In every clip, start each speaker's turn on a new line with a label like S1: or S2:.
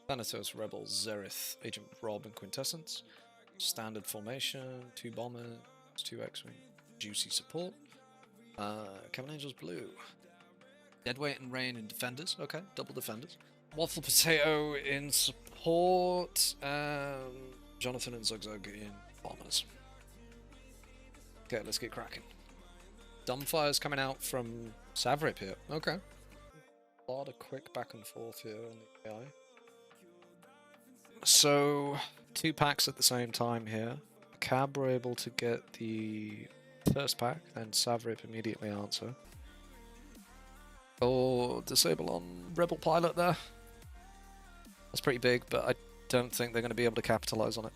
S1: Thanatos, Rebels, Zerith, Agent Rob, and Quintessence. Standard formation, 2 bombers, 2 X-Wing, juicy support. Cavern Angels Blue. Deadweight and Rain in defenders. Okay, double defenders. Waffle Potato in support. Jonathan and Zugzug in bombers. Okay, let's get cracking. Dumbfire's coming out from Savrip here. Okay. A lot of quick back and forth here on the AI. So, 2 packs at the same time here. Cab were able to get the first pack, then Savrip immediately answer. Oh, disable on Rebel Pilot there. That's pretty big, but I don't think they're going to be able to capitalize on it.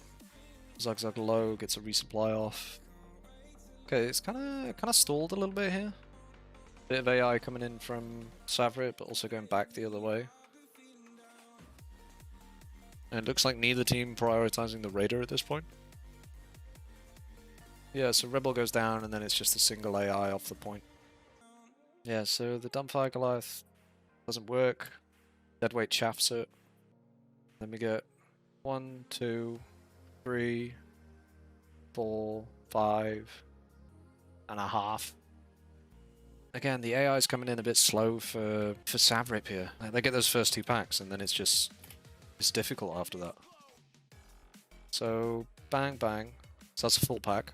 S1: Zugzug low, gets a resupply off. Okay, it's kind of stalled a little bit here. Bit of AI coming in from Savrip, but also going back the other way. And it looks like neither team prioritizing the Raider at this point. Yeah, so Rebel goes down, and then it's just a single AI off the point. Yeah, so the Dumbfire Goliath doesn't work. Deadweight chaffs it. Then we get 1, 2, 3, 4, 5.5. Again, the AI is coming in a bit slow for Savrip here. They get those first 2 packs, and then it's difficult after that. So bang bang. So that's a full pack.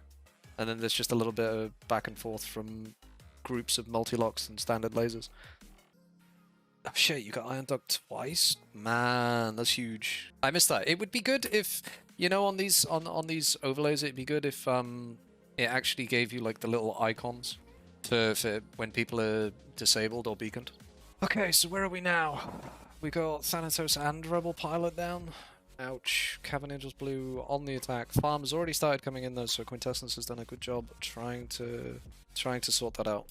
S1: And then there's just a little bit of back and forth from groups of multi-locks and standard lasers. Oh shit, you got Iron Dog twice? Man, that's huge. I missed that. It would be good if, you know, on these overlays, it'd be good if it actually gave you like the little icons for when people are disabled or beaconed. Okay, so where are we now? We got Thanatos and Rebel Pilot down. Ouch. Cavern Angels Blue on the attack. Farm's already started coming in though, so Quintessence has done a good job trying to sort that out.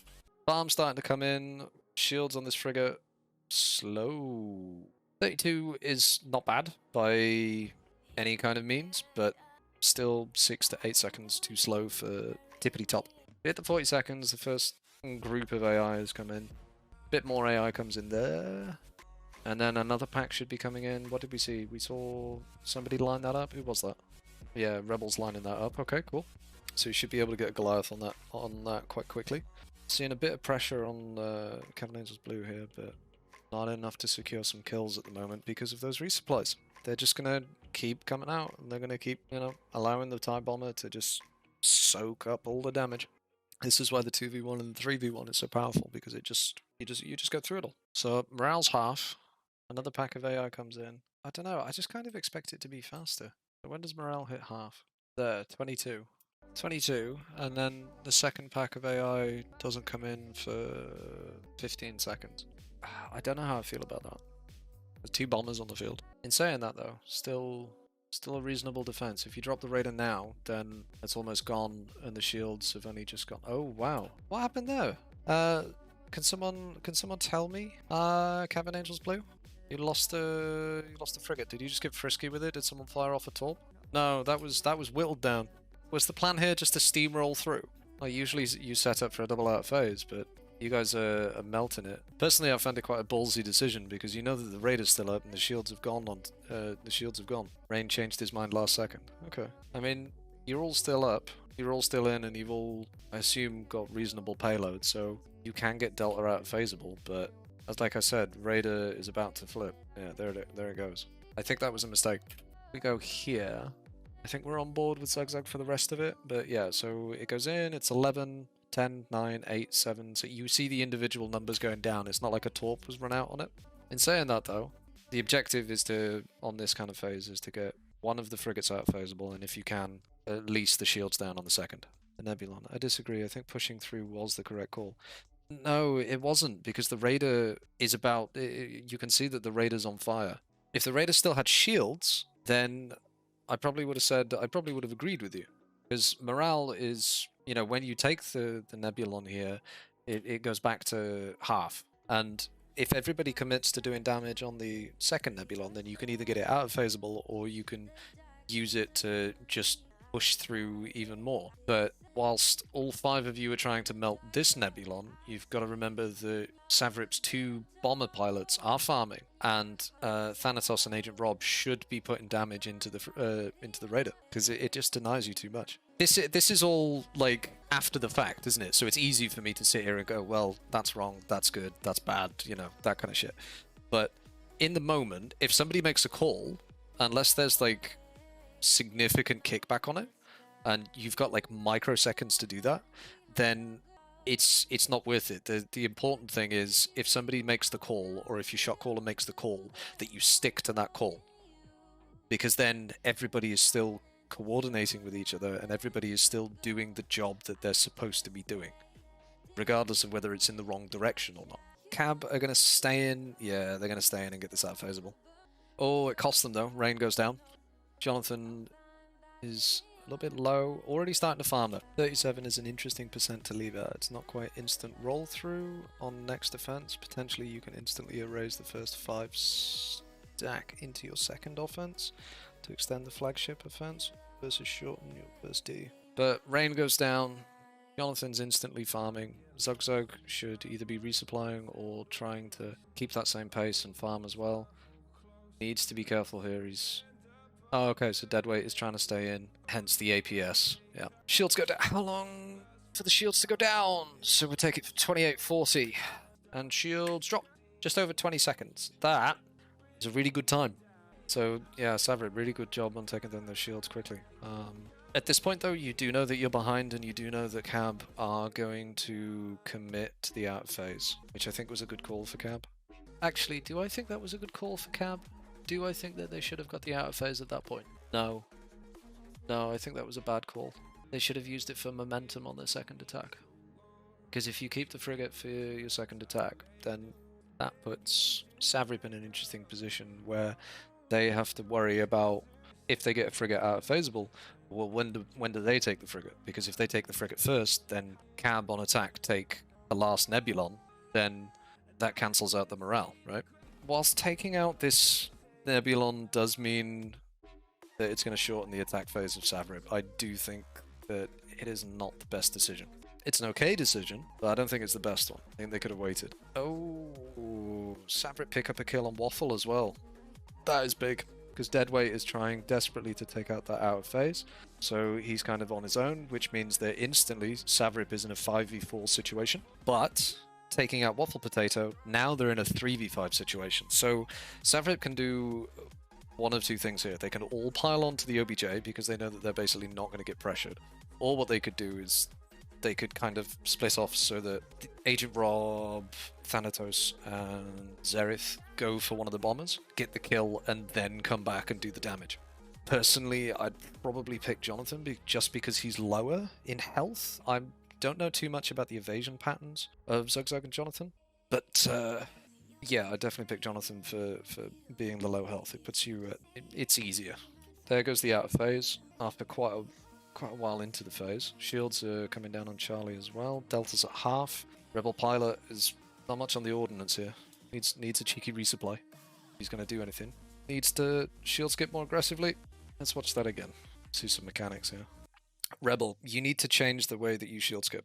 S1: Farm's starting to come in. Shields on this frigate. Slow. 32 is not bad by any kind of means, but still 6 to 8 seconds too slow for tippity top. Hit the 40 seconds, the first group of AIs come in. Bit more AI comes in there. And then another pack should be coming in. What did we see? We saw somebody line that up. Who was that? Yeah, Rebels lining that up. Okay, cool. So you should be able to get a Goliath on that quite quickly. Seeing a bit of pressure on Cavern Angels Blue here, but not enough to secure some kills at the moment because of those resupplies. They're just gonna keep coming out, and they're gonna keep, you know, allowing the TIE Bomber to just soak up all the damage. This is why the 2v1 and the 3v1 is so powerful, because you just go through it all. So morale's half. Another pack of AI comes in. I don't know, I just kind of expect it to be faster. When does morale hit half? There, 22. 22, and then the second pack of AI doesn't come in for 15 seconds. I don't know how I feel about that. There's 2 bombers on the field. In saying that though, still a reasonable defense. If you drop the Raider now, then it's almost gone, and the shields have only just gone. Oh wow, what happened there? Can someone tell me? Cavern Angels Blue? You lost the frigate. Did you just get frisky with it? Did someone fire off a torp? No, that was whittled down. Was the plan here just to steamroll through? Like usually you set up for a double out phase, but you guys are melting it. Personally, I found it quite a ballsy decision, because you know that the Raider's still up and the shields have gone. Rain changed his mind last second. Okay. I mean, you're all still up. You're all still in, and you've all, I assume, got reasonable payload, so you can get Delta out phaseable, but as like I said, Raider is about to flip. Yeah, there it goes. I think that was a mistake. We go here. I think we're on board with Zugzug for the rest of it, but yeah, so it goes in, it's 11, 10, 9, 8, 7, so you see the individual numbers going down. It's not like a torp was run out on it. In saying that though, the objective is to, on this kind of phase, is to get one of the frigates out phaseable, and if you can, at least the shields down on the second. The Nebulon. I disagree. I think pushing through was the correct call. No, it wasn't, because the Raider is about... you can see that the Raider's on fire. If the Raider still had shields, then I probably would have agreed with you. Because morale is, you know, when you take the Nebulon here, it goes back to half. And if everybody commits to doing damage on the second Nebulon, then you can either get it out of phaseable, or you can use it to just push through even more. But whilst all 5 of you are trying to melt this Nebulon, you've got to remember that Savrip's 2 bomber pilots are farming, and Thanatos and Agent Rob should be putting damage into the Raider, because it just denies you too much. This is all, like, after the fact, isn't it? So it's easy for me to sit here and go, well, that's wrong, that's good, that's bad, you know, that kind of shit. But in the moment, if somebody makes a call, unless there's, like, significant kickback on it, and you've got like microseconds to do that, then it's not worth it. The important thing is if somebody makes the call, or if your shot caller makes the call, that you stick to that call, because then everybody is still coordinating with each other and everybody is still doing the job that they're supposed to be doing, regardless of whether it's in the wrong direction or not. Cab are going to stay in. Yeah, they're going to stay in and get this out phaseable. Oh, it costs them though. Rain goes down. Jonathan is a little bit low. Already starting to farm though. 37 is an interesting percent to leave out. It's not quite instant roll through on next offense. Potentially you can instantly erase the first 5 stack into your second offense to extend the flagship offense versus shorten your first D. But Rain goes down. Jonathan's instantly farming. Zug should either be resupplying or trying to keep that same pace and farm as well. Needs to be careful here. He's... Oh, okay, so Deadweight is trying to stay in, hence the APS. Yeah. Shields go down. How long for the shields to go down? So we'll take it for 28:40. And shields drop just over 20 seconds. That is a really good time. So, yeah, Savrip, really good job on taking down those shields quickly. At this point, though, you do know that you're behind, and you do know that Cab are going to commit to the out phase, which I think was a good call for Cab. Actually, do I think that was a good call for Cab? Do I think that they should have got the out of phase at that point? No. No, I think that was a bad call. They should have used it for momentum on their second attack. Because if you keep the frigate for your second attack, then that puts Savrip in an interesting position where they have to worry about if they get a frigate out of phaseable, well, when do they take the frigate? Because if they take the frigate first, then Cab on attack take the last Nebulon, then that cancels out the morale, right? Whilst taking out this Nebulon does mean that it's going to shorten the attack phase of Savrip, I do think that it is not the best decision. It's an okay decision, but I don't think it's the best one. I think they could have waited. Oh, Savrip pick up a kill on Waffle as well. That is big, because Deadweight is trying desperately to take out that out of phase. So he's kind of on his own, which means that instantly Savrip is in a 5v4 situation. But taking out Waffle Potato, now they're in a 3v5 situation. So Savrip can do one of 2 things here. They can all pile onto the OBJ because they know that they're basically not going to get pressured. Or what they could do is they could kind of split off so that Agent Rob, Thanatos, and Zerith go for one of the bombers, get the kill, and then come back and do the damage. Personally, I'd probably pick Jonathan just because he's lower in health. I don't know too much about the evasion patterns of Zugzug and Jonathan, but yeah, I'd definitely pick Jonathan for being the low health. It puts you it's easier. There goes the out of phase after quite a while into the phase. Shields are coming down on Charlie as well. Delta's at half. Rebel Pilot is not much on the ordnance here. Needs a cheeky resupply. He's going to do anything. Needs to shield skip more aggressively. Let's watch that again. See some mechanics here. Rebel, you need to change the way that you shield skip.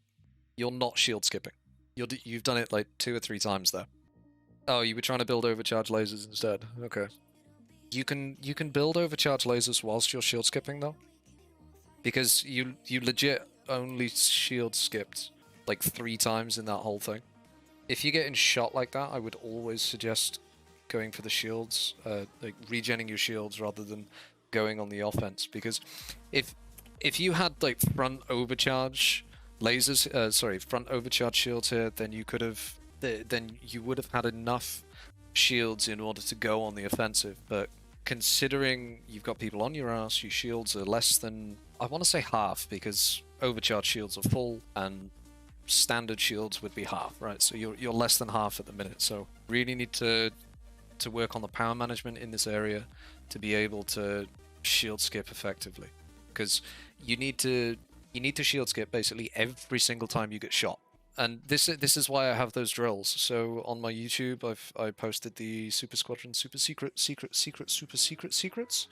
S1: You're not shield skipping. You've done it like 2 or 3 times there. Oh, you were trying to build overcharge lasers instead. Okay. You can build overcharge lasers whilst you're shield skipping though. Because you legit only shield skipped like 3 times in that whole thing. If you're getting shot like that, I would always suggest going for the shields, like regenning your shields rather than going on the offense. Because if you had like front overcharge lasers, front overcharge shields here, then you would have had enough shields in order to go on the offensive. But considering you've got people on your ass, your shields are less than, I want to say half, because overcharge shields are full and standard shields would be half, right? So you're less than half at the minute. So really need to work on the power management in this area to be able to shield skip effectively, because you need to shield skip basically every single time you get shot. And this is why I have those drills. So on my YouTube, I posted the Super Squadron Super Secrets,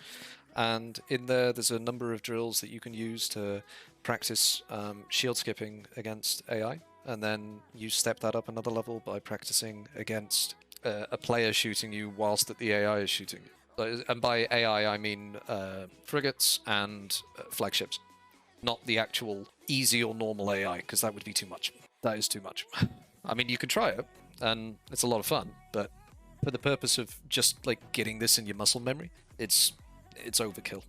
S1: and in there's a number of drills that you can use to practice shield skipping against AI, and then you step that up another level by practicing against a player shooting you whilst that the AI is shooting you. And by AI, I mean frigates and flagships, not the actual easy or normal AI, because that would be too much. That is too much. I mean, you can try it, and it's a lot of fun, but for the purpose of just like getting this in your muscle memory, it's overkill.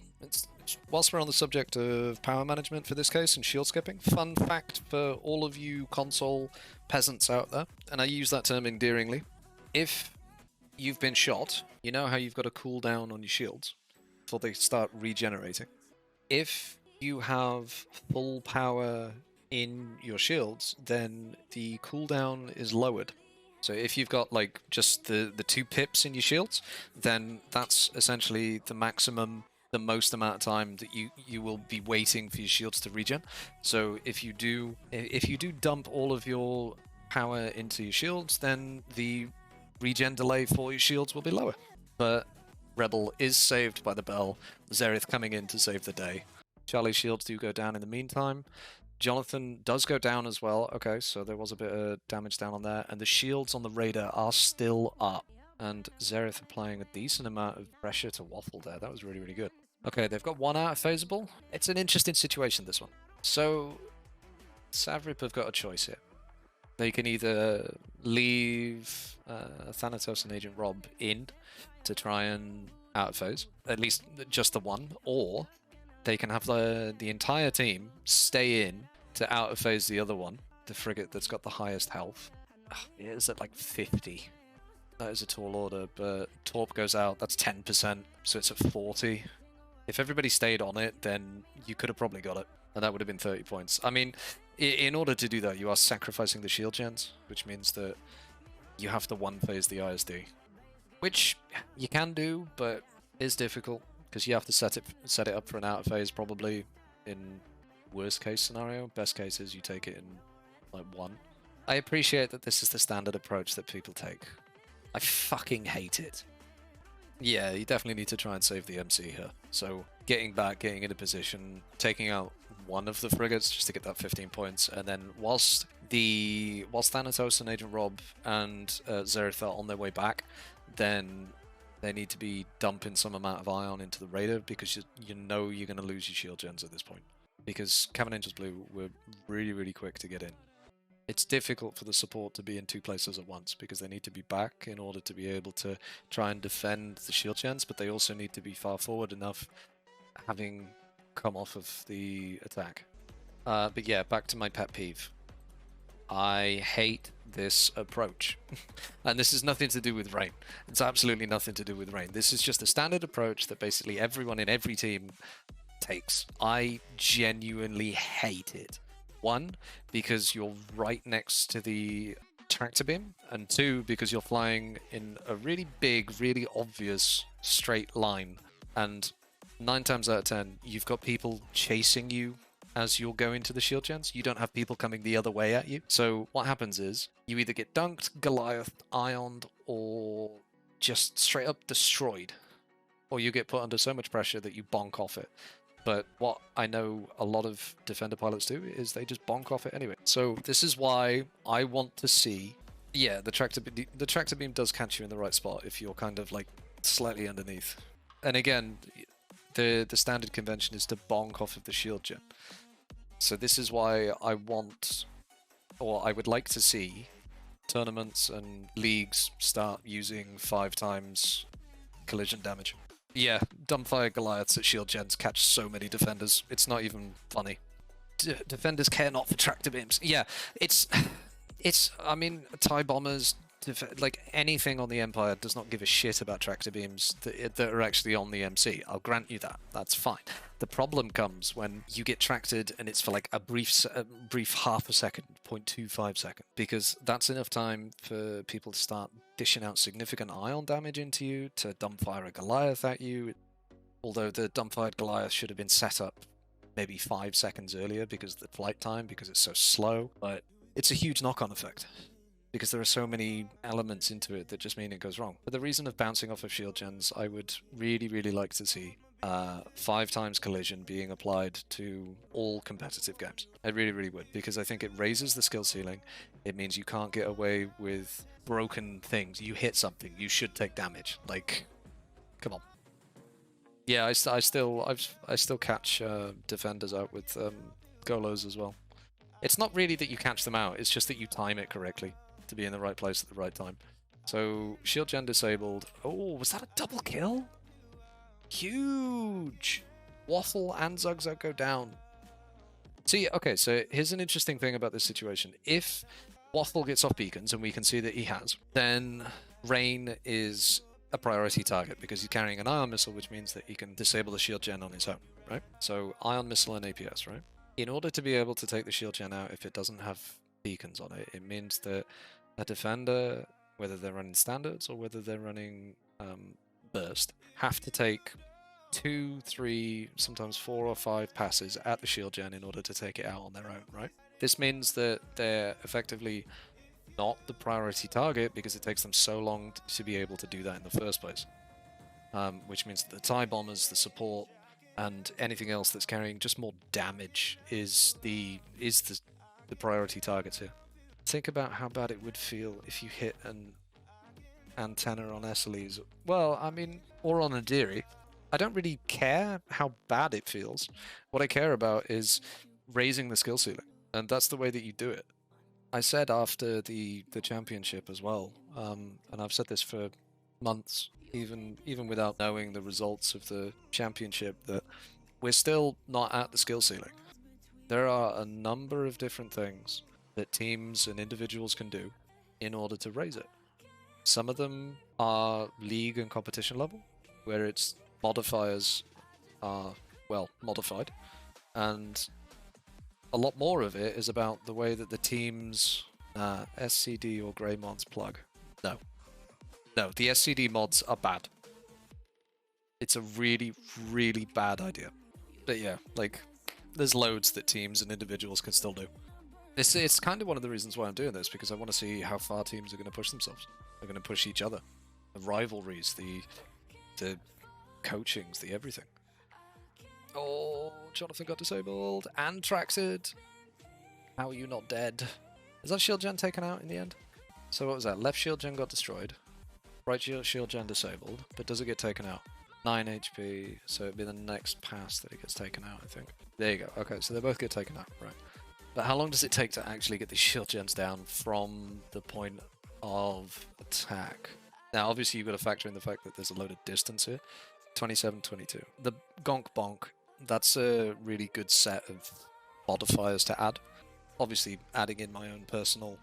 S1: Whilst we're on the subject of power management for this case and shield skipping, fun fact for all of you console peasants out there, and I use that term endearingly, if you've been shot, you know how you've got a cooldown on your shields before they start regenerating. If you have full power in your shields, then the cooldown is lowered. So if you've got like just the 2 pips in your shields, then that's essentially the maximum, the most amount of time that you will be waiting for your shields to regen. So if you do dump all of your power into your shields, then the regen delay for your shields will be lower. But Rebel is saved by the bell, Zerith coming in to save the day. Charlie's shields do go down in the meantime. Jonathan does go down as well. Okay, so there was a bit of damage down on there. And the shields on the Raider are still up. And Zerith applying a decent amount of pressure to Waffle there. That was really, really good. Okay, they've got 1 out of phasable. It's an interesting situation, this one. So, Savrip have got a choice here. They can either leave Thanatos and Agent Rob in to try and out of phase, at least just the one, or they can have the entire team stay in to out of phase the other one, the frigate that's got the highest health. It is at like 50. That is a tall order, but Torp goes out, that's 10%, so it's at 40. If everybody stayed on it, then you could have probably got it, and that would have been 30 points. I mean, in order to do that, you are sacrificing the shield gens, which means that you have to one-phase the ISD. Which you can do, but is difficult, because you have to set it up for an out-of-phase probably in worst-case scenario. Best case is you take it in, like, 1. I appreciate that this is the standard approach that people take. I fucking hate it. Yeah, you definitely need to try and save the MC here. So, getting back, getting into position, taking out one of the frigates just to get that 15 points, and then whilst Thanatos and Agent Rob and Zerith are on their way back, then they need to be dumping some amount of ion into the Raider, because you know you're going to lose your shield gens at this point. Because Cavern Angels Blue were really, really quick to get in. It's difficult for the support to be in 2 places at once, because they need to be back in order to be able to try and defend the shield gens, but they also need to be far forward enough, having come off of the attack. But yeah, back to my pet peeve. I hate this approach. And this is nothing to do with rain. It's absolutely nothing to do with rain. This is just a standard approach that basically everyone in every team takes. I genuinely hate it. 1, because you're right next to the tractor beam, and 2, because you're flying in a really big, really obvious straight line, and 9 times out of 10, you've got people chasing you as you're going to the shield gens. You don't have people coming the other way at you. So what happens is, you either get dunked, Goliath, ioned, or just straight up destroyed. Or you get put under so much pressure that you bonk off it. But what I know a lot of Defender pilots do is they just bonk off it anyway. So this is why I want to see... Yeah, the tractor beam does catch you in the right spot if you're kind of like slightly underneath. And again, the standard convention is to bonk off of the shield gen. So this is why I want, or I would like to see, tournaments and leagues start using 5 times collision damage. Yeah, dumbfire Goliaths at shield gens catch so many defenders. It's not even funny. Defenders care not for tractor beams. Yeah, it's. I mean, TIE bombers, like anything on the Empire, does not give a shit about tractor beams that are actually on the MC. I'll grant you that. That's fine. The problem comes when you get tracted and it's for like a brief half a second, 0.25 second, because that's enough time for people to start dishing out significant ion damage into you, to dumbfire a Goliath at you. Although the dumbfired Goliath should have been set up maybe 5 seconds earlier because of the flight time, because it's so slow. But it's a huge knock-on effect, because there are so many elements into it that just mean it goes wrong. For the reason of bouncing off of shield gens, I would really, really like to see 5 times collision being applied to all competitive games. I really, really would, because I think it raises the skill ceiling. It means you can't get away with broken things. You hit something, you should take damage. Like, come on. Yeah, I still catch defenders out with Golos as well. It's not really that you catch them out, it's just that you time it correctly to be in the right place at the right time. So, shield gen disabled. Oh, was that a double kill? Huge! Waffle and Zugzug go down. See, okay, so here's an interesting thing about this situation. If Waffle gets off beacons, and we can see that he has, then Rain is a priority target because he's carrying an ion missile, which means that he can disable the shield gen on his own, right? So ion missile and APS, right? In order to be able to take the shield gen out if it doesn't have beacons on it, it means that a defender, whether they're running standards or whether they're running burst, have to take 2, 3, sometimes 4 or 5 passes at the shield gen in order to take it out on their own, right? This means that they're effectively not the priority target because it takes them so long to be able to do that in the first place. Which means that the TIE bombers, the support, and anything else that's carrying just more damage is the priority targets here. Think about how bad it would feel if you hit an antenna on SLEs. Well, I mean, or on a Deary. I don't really care how bad it feels. What I care about is raising the skill ceiling, and that's the way that you do it. I said after the championship as well, and I've said this for months, even without knowing the results of the championship, that we're still not at the skill ceiling. There are a number of different things that teams and individuals can do in order to raise it. Some of them are league and competition level, where its modifiers are, well, modified, and a lot more of it is about the way that the teams SCD or grey mods plug. No, the SCD mods are bad. It's a really, really bad idea. But yeah, like, there's loads that teams and individuals can still do. It's kind of one of the reasons why I'm doing this, because I want to see how far teams are going to push themselves. They're going to push each other. The rivalries, the coachings, the everything. Oh, Jonathan got disabled and Traxid. How are you not dead? Is that shield gen taken out in the end? So what was that? Left shield gen got destroyed. Right shield gen disabled. But does it get taken out? 9 HP, so it'd be the next pass that it gets taken out, I think. There you go. Okay, so they both get taken out, right. But how long does it take to actually get these shield gens down from the point of attack? Now, obviously, you've got to factor in the fact that there's a load of distance here. 27, 22. The Gonk Bonk, that's a really good set of modifiers to add. Obviously, adding in my own personal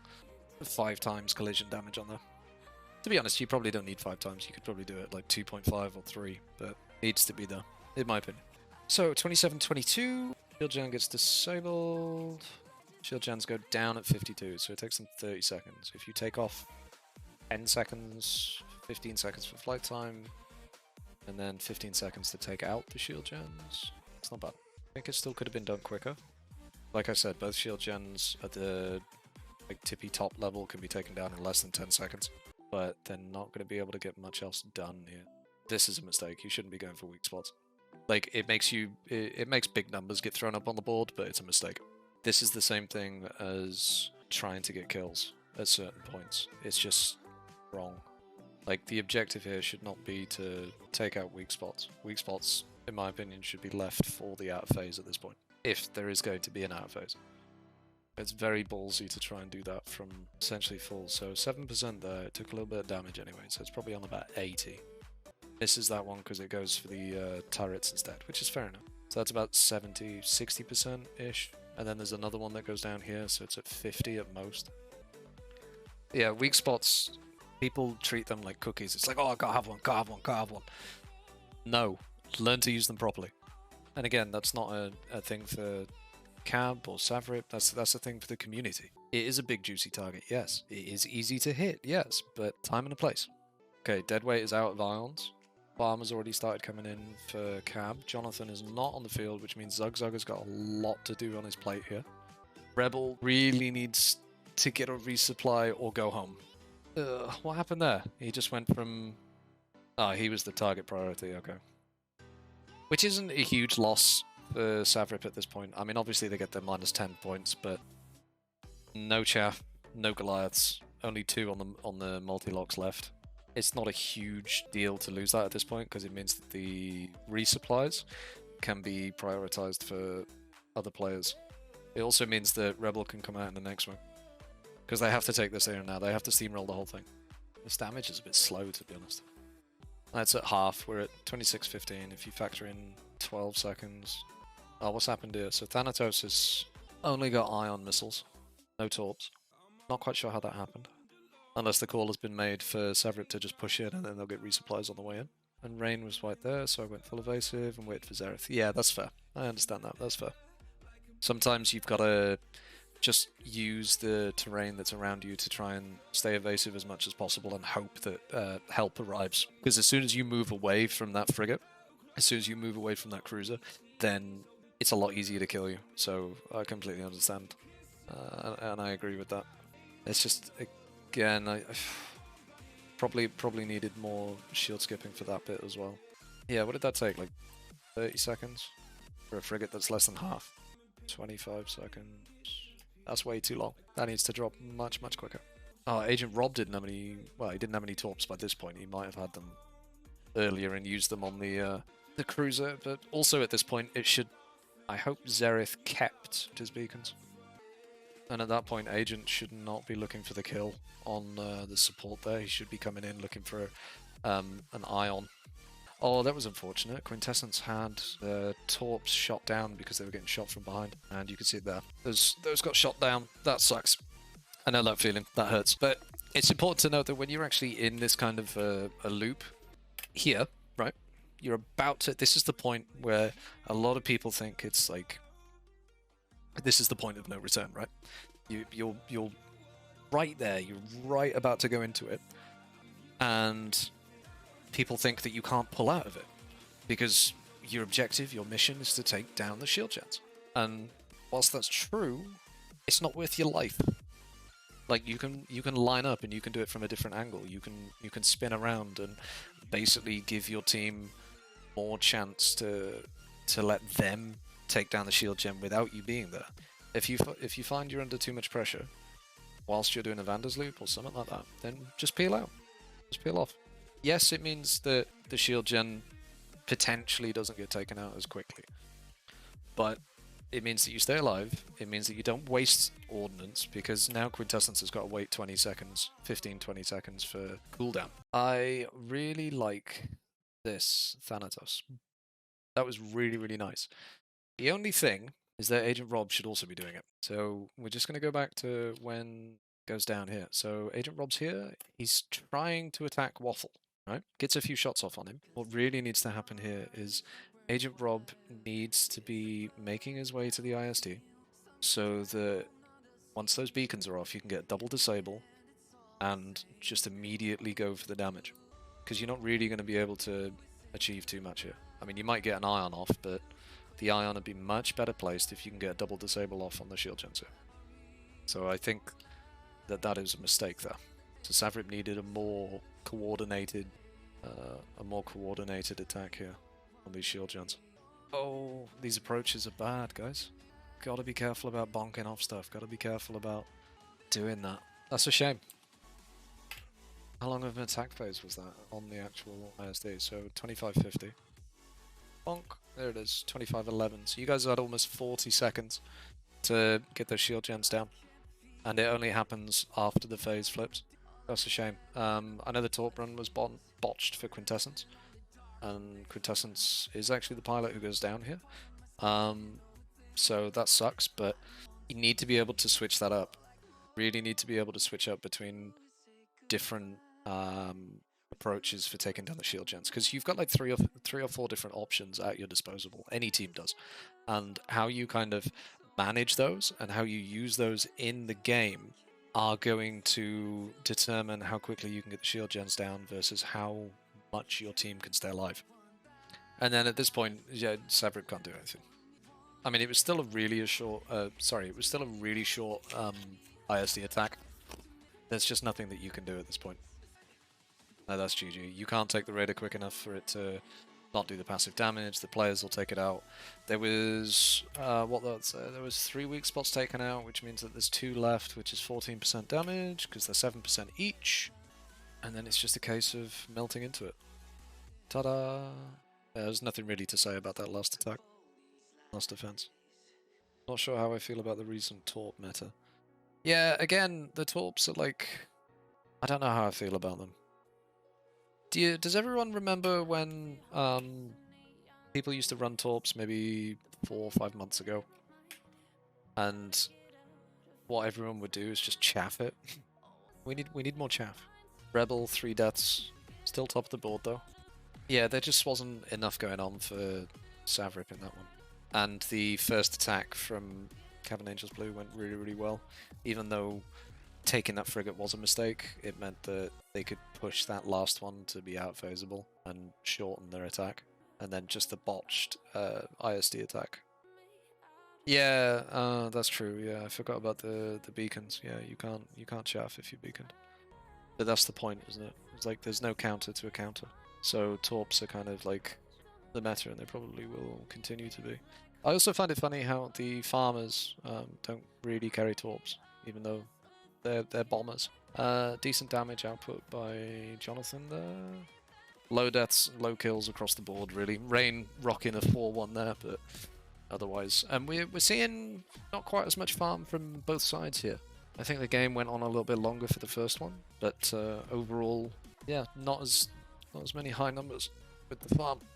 S1: 5 times collision damage on there. To be honest, you probably don't need 5 times. You could probably do it like 2.5 or 3, but it needs to be there, in my opinion. So, 27, 22. Shield gen gets disabled. Shield gens go down at 52, so it takes them 30 seconds. If you take off 10 seconds, 15 seconds for flight time, and then 15 seconds to take out the shield gens, it's not bad. I think it still could have been done quicker. Like I said, both shield gens at the tippy top level can be taken down in less than 10 seconds, but they're not going to be able to get much else done here. This is a mistake. You shouldn't be going for weak spots. Like, it makes big numbers get thrown up on the board, but it's a mistake. This is the same thing as trying to get kills at certain points. It's just wrong. Like, the objective here should not be to take out weak spots. Weak spots, in my opinion, should be left for the out phase at this point, if there is going to be an out phase. It's very ballsy to try and do that from essentially full. So 7% there, it took a little bit of damage anyway, so it's probably on about 80. Misses that one because it goes for the turrets instead, which is fair enough. So that's about 70, 60%-ish. And then there's another one that goes down here, so it's at 50 at most. Yeah, weak spots, people treat them like cookies. It's like, oh, I gotta have one, gotta have one, gotta have one. No, learn to use them properly. And again, that's not a thing for Cab or Savrip, that's a thing for the community. It is a big juicy target, yes. It is easy to hit, yes, but time and a place. Okay, Deadweight is out of ions. Farmer's already started coming in for Cab. Jonathan is not on the field, which means Zugzug has got a lot to do on his plate here. Rebel really needs to get a resupply or go home. What happened there? He just went from... Oh, he was the target priority, okay. Which isn't a huge loss for Savrip at this point. I mean, obviously they get their minus 10 points, but no chaff, no Goliaths, only 2 on the multi-locks left. It's not a huge deal to lose that at this point because it means that the resupplies can be prioritized for other players. It also means that Rebel can come out in the next one because they have to take this area now. They have to steamroll the whole thing. This damage is a bit slow, to be honest. That's at half. We're at 26:15. If you factor in 12 seconds. Oh, what's happened here? So Thanatos has only got ion missiles, no torps. Not quite sure how that happened. Unless the call has been made for Savrip to just push in and then they'll get resupplies on the way in. And Rain was right there, so I went full evasive and waited for Xerath. Yeah, that's fair. I understand that. That's fair. Sometimes you've got to just use the terrain that's around you to try and stay evasive as much as possible and hope that help arrives. Because as soon as you move away from that frigate, as soon as you move away from that cruiser, then it's a lot easier to kill you. So I completely understand. And I agree with that. It's just, again, I probably needed more shield skipping for that bit as well. Yeah, what did that take? Like 30 seconds? For a frigate that's less than half. 25 seconds. That's way too long. That needs to drop much, much quicker. Oh, Agent Rob didn't have any... Well, he didn't have any torps by this point. He might have had them earlier and used them on the cruiser. But also at this point, it should... I hope Xerath kept his beacons. And at that point, Agent should not be looking for the kill on the support there. He should be coming in looking for an ion. Oh, that was unfortunate. Quintessence had torps shot down because they were getting shot from behind. And you can see it there. Those got shot down. That sucks. I know that feeling. That hurts. But it's important to note that when you're actually in this kind of a loop here, right? You're about to... This is the point where a lot of people think it's like... This is the point of no return, right? You're right there. You're right about to go into it. And people think that you can't pull out of it. Because your objective, your mission is to take down the shield gens. And whilst that's true, it's not worth your life. Like you can line up and you can do it from a different angle. You can spin around and basically give your team more chance to let them take down the shield gem without you being there. If you find you're under too much pressure whilst you're doing a Vander's loop or something like that, then just peel out. Just peel off. Yes, it means that the shield gen potentially doesn't get taken out as quickly. But it means that you stay alive. It means that you don't waste ordnance because now Quintessence has got to wait 20 seconds, 15-20 seconds for cooldown. I really like this Thanatos. That was really, really nice. The only thing is that Agent Rob should also be doing it. So we're just going to go back to when it goes down here. So Agent Rob's here. He's trying to attack Waffle, right? Gets a few shots off on him. What really needs to happen here is Agent Rob needs to be making his way to the ISD so that once those beacons are off, you can get double disable and just immediately go for the damage. Because you're not really going to be able to achieve too much here. I mean, you might get an ion off, but the ion would be much better placed if you can get a double disable off on the shield gens here. So I think that is a mistake there. So Savrip needed a more coordinated attack here on these shield gens. Oh, these approaches are bad, guys. Gotta be careful about bonking off stuff. Gotta be careful about doing that. That's a shame. How long of an attack phase was that on the actual ISD? So 2550. Bonk. There it is. 2511. So you guys had almost 40 seconds to get those shield gens down. And it only happens after the phase flips. That's a shame. I know the torp run was botched for Quintessence. And Quintessence is actually the pilot who goes down here. So that sucks, but you need to be able to switch that up. Really need to be able to switch up between different approaches for taking down the shield gens, because you've got like three or four different options at your disposal. Any team does. And how you kind of manage those and how you use those in the game are going to determine how quickly you can get the shield gens down versus how much your team can stay alive. And then at this point, yeah, Savrip can't do anything. I mean, it was still a really short ISD attack. There's just nothing that you can do at this point. No, that's GG. You can't take the raider quick enough for it to not do the passive damage. The players will take it out. There was there was 3 weak spots taken out, which means that there's 2 left, which is 14% damage because they're 7% each, and then it's just a case of melting into it. Ta-da! Yeah, there's nothing really to say about that last attack, last defense. Not sure how I feel about the recent Torp meta. Yeah, again, the Torps are like, I don't know how I feel about them. Does everyone remember when people used to run Torps maybe 4 or 5 months ago? And what everyone would do is just chaff it. we need more chaff. Rebel, 3 deaths, still top of the board though. Yeah, there just wasn't enough going on for Savrip in that one. And the first attack from Cavern Angels Blue went really, really well. Even though taking that frigate was a mistake, it meant that they could push that last one to be outphaseable and shorten their attack. And then just the botched ISD attack. Yeah, that's true. Yeah, I forgot about the beacons. Yeah, you can't chaff if you beaconed. But that's the point, isn't it? It's like there's no counter to a counter. So Torps are kind of like the meta, and they probably will continue to be. I also find it funny how the farmers don't really carry Torps, even though they're bombers. Decent damage output by Jonathan there. Low deaths, low kills across the board, really. Rain rocking a 4-1 there, but otherwise. And we're seeing not quite as much farm from both sides here. I think the game went on a little bit longer for the first one, but overall, yeah, not as many high numbers with the farm.